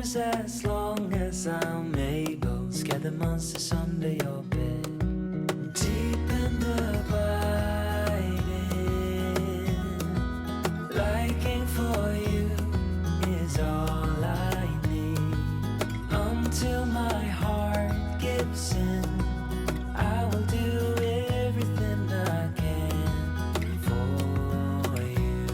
shoulders as long as I'm able. Scare the monsters under your bed. Deep and abiding, liking for you is all I need. Until my heart gives in, I will do everything I can for you.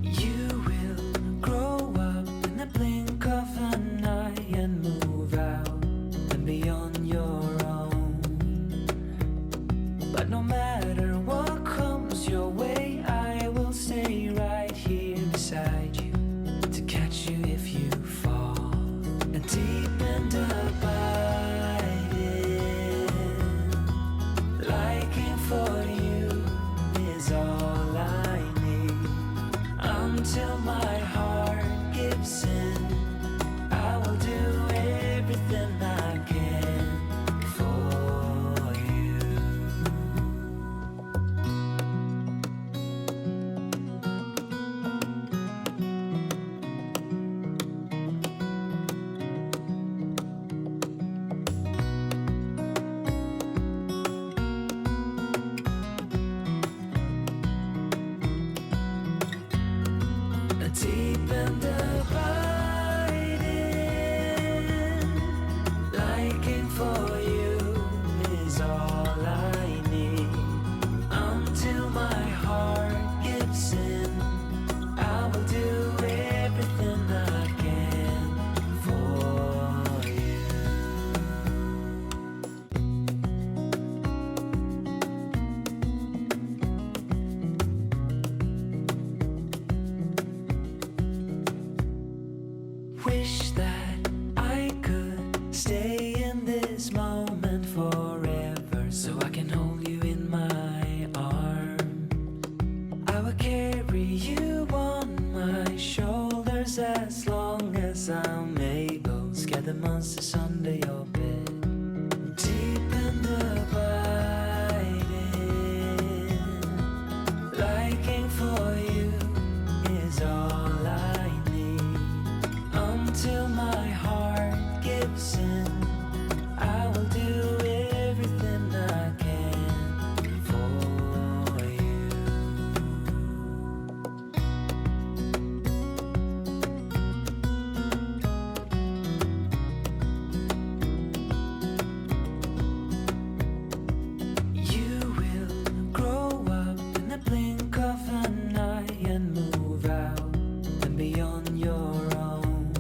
You will grow up in the blink of an eye and move out and be on your own. But no matter what comes your way, I will stay right here beside you to catch you if you fall. And deep and abiding, liking for you is all I need. Until my heart gives in, I will do everything I can for you. Deep and abiding, liking for you is all I need. Until my heart gives in, I will do everything I can for you. Wish that I could stay in this moment forever, so I can hold you in my arms. I will carry you on my shoulders as long as I'm able. Scare the monsters under your bed. Deep and abiding, liking for you is all I need. Until my heart gives in, I will do everything I can for you. You will grow up in the blink of an eye and move out and be on your own.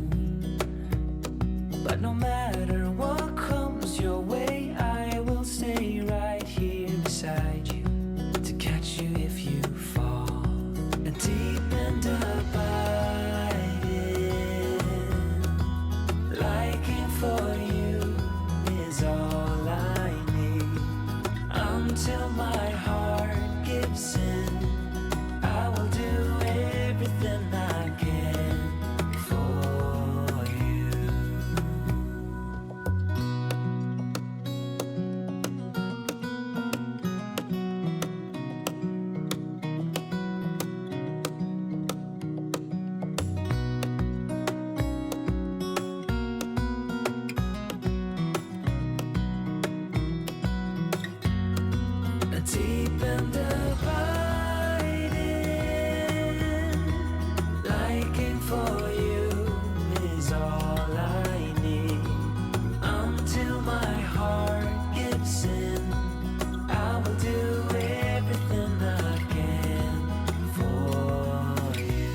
But no matter what comes your way, I will stay right here beside you to catch you if you fall. And deep and abiding, liking for you is all I need. Until my heart gives in, I will do everything I can for you. Deep and abiding, liking for you is all I need. Until my heart gives in, I will do everything I can for you.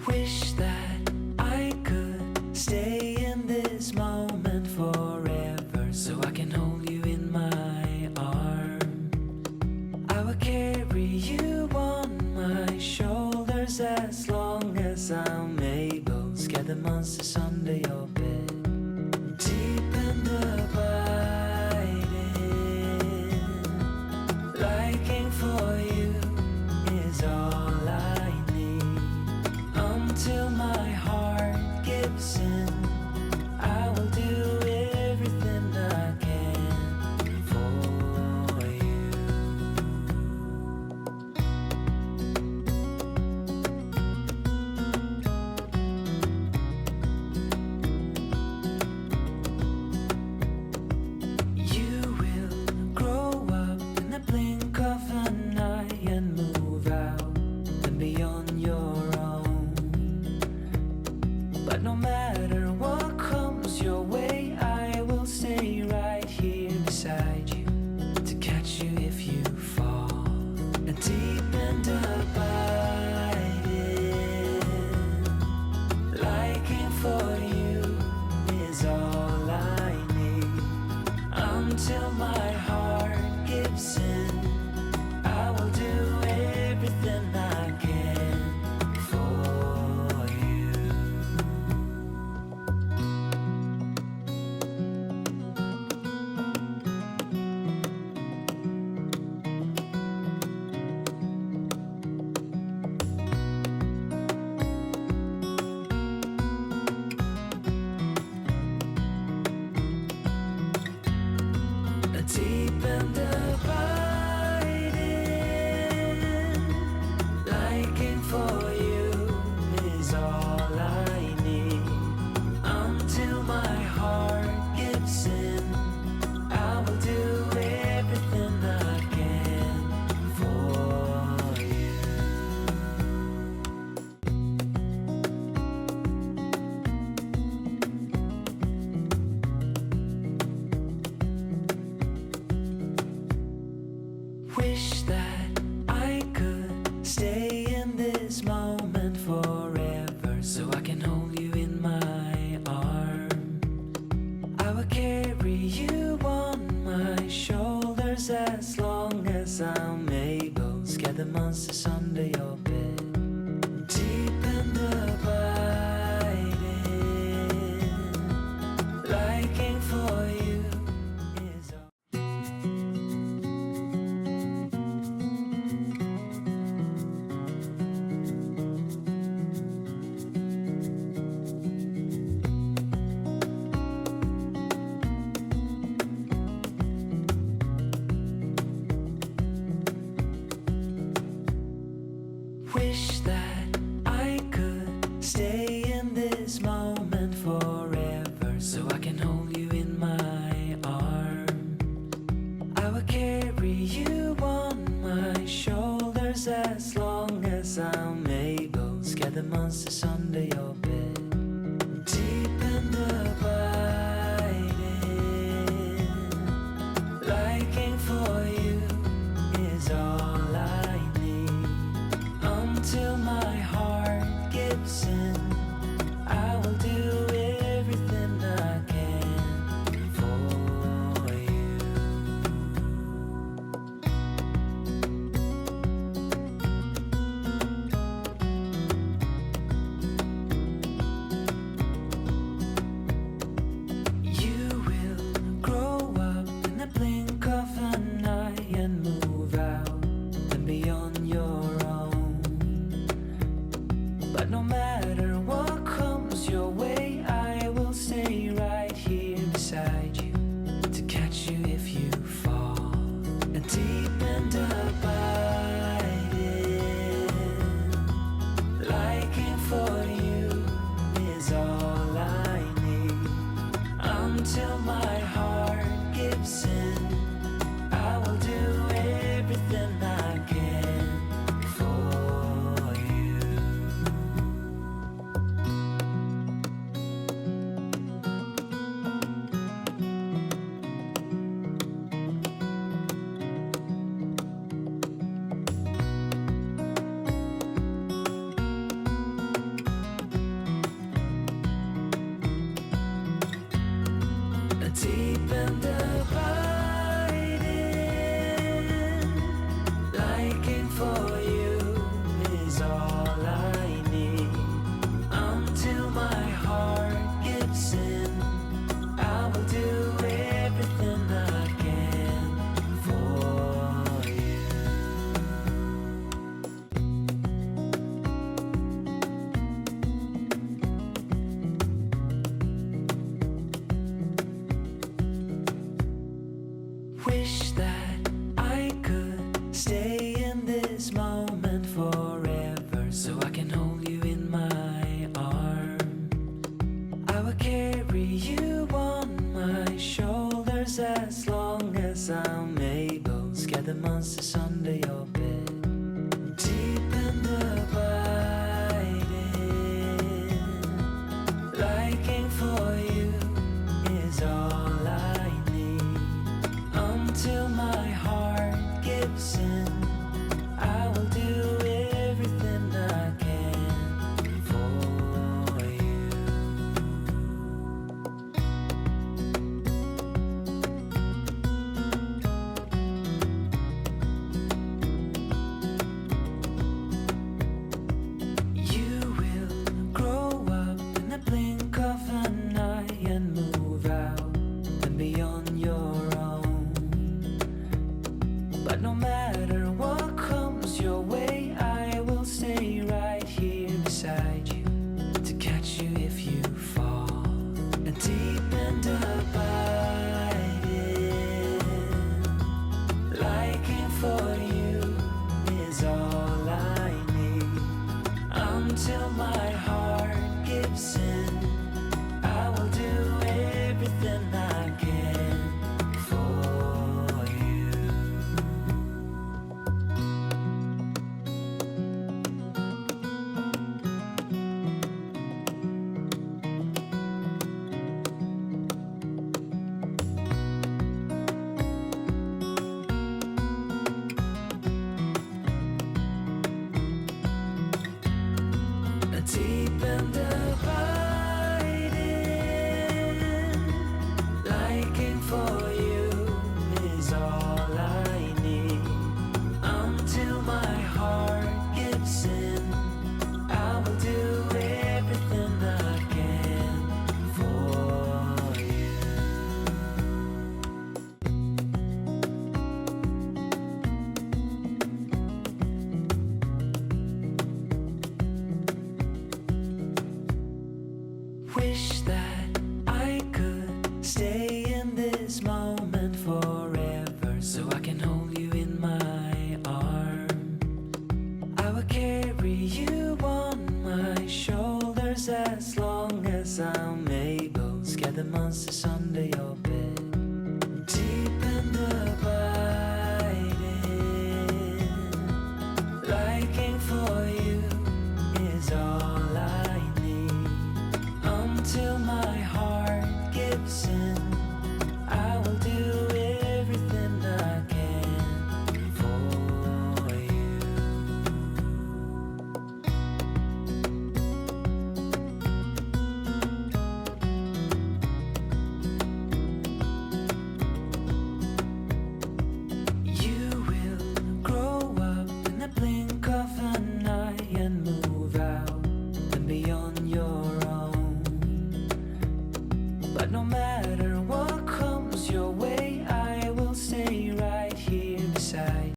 Wish that I could stay in this moment forever, so I can hold you in my arms. I will carry you on my shoulders as long as I'm able. Scare the monsters under your bed. Deep and abiding, deep and abiding. Liking for you is all I need. Until my heart gives in, I will do everything I can for you. Wish that I could stay in this moment forever, so I can hold you in my arms. I will carry you on my shoulders as long as I'm able. Scare the monsters under your bed. Deep and abiding. Liking for you is all. Wish that I could stay in this moment forever, so I can hold you in my arms. I will carry you on my shoulders as long as I'm able. Scare the monsters under your bed. Deep and abiding. Liking for you is all I need. Until my heart gives in, I will do everything I can for you. You will grow up in the blink of an eye and move out and beyond your own. But no matter what comes your way, I will stay right here beside you to catch you if you fall. And deep and abiding, liking for you is all I need. Until my heart gives in, I will do everything I can for you. Deep and abiding, liking for you is all I need. Until my heart gives in, I will do everything I can for you. Wish that I could stay in this moment forever, so I can hold you in my arms. I will carry you on my shoulders as long as I'm able. Scare the monsters under your bed. Deep and abiding. Liking for you is all I need. Until my heart gives in, I will do everything I can for you. stay in this moment forever, so I can hold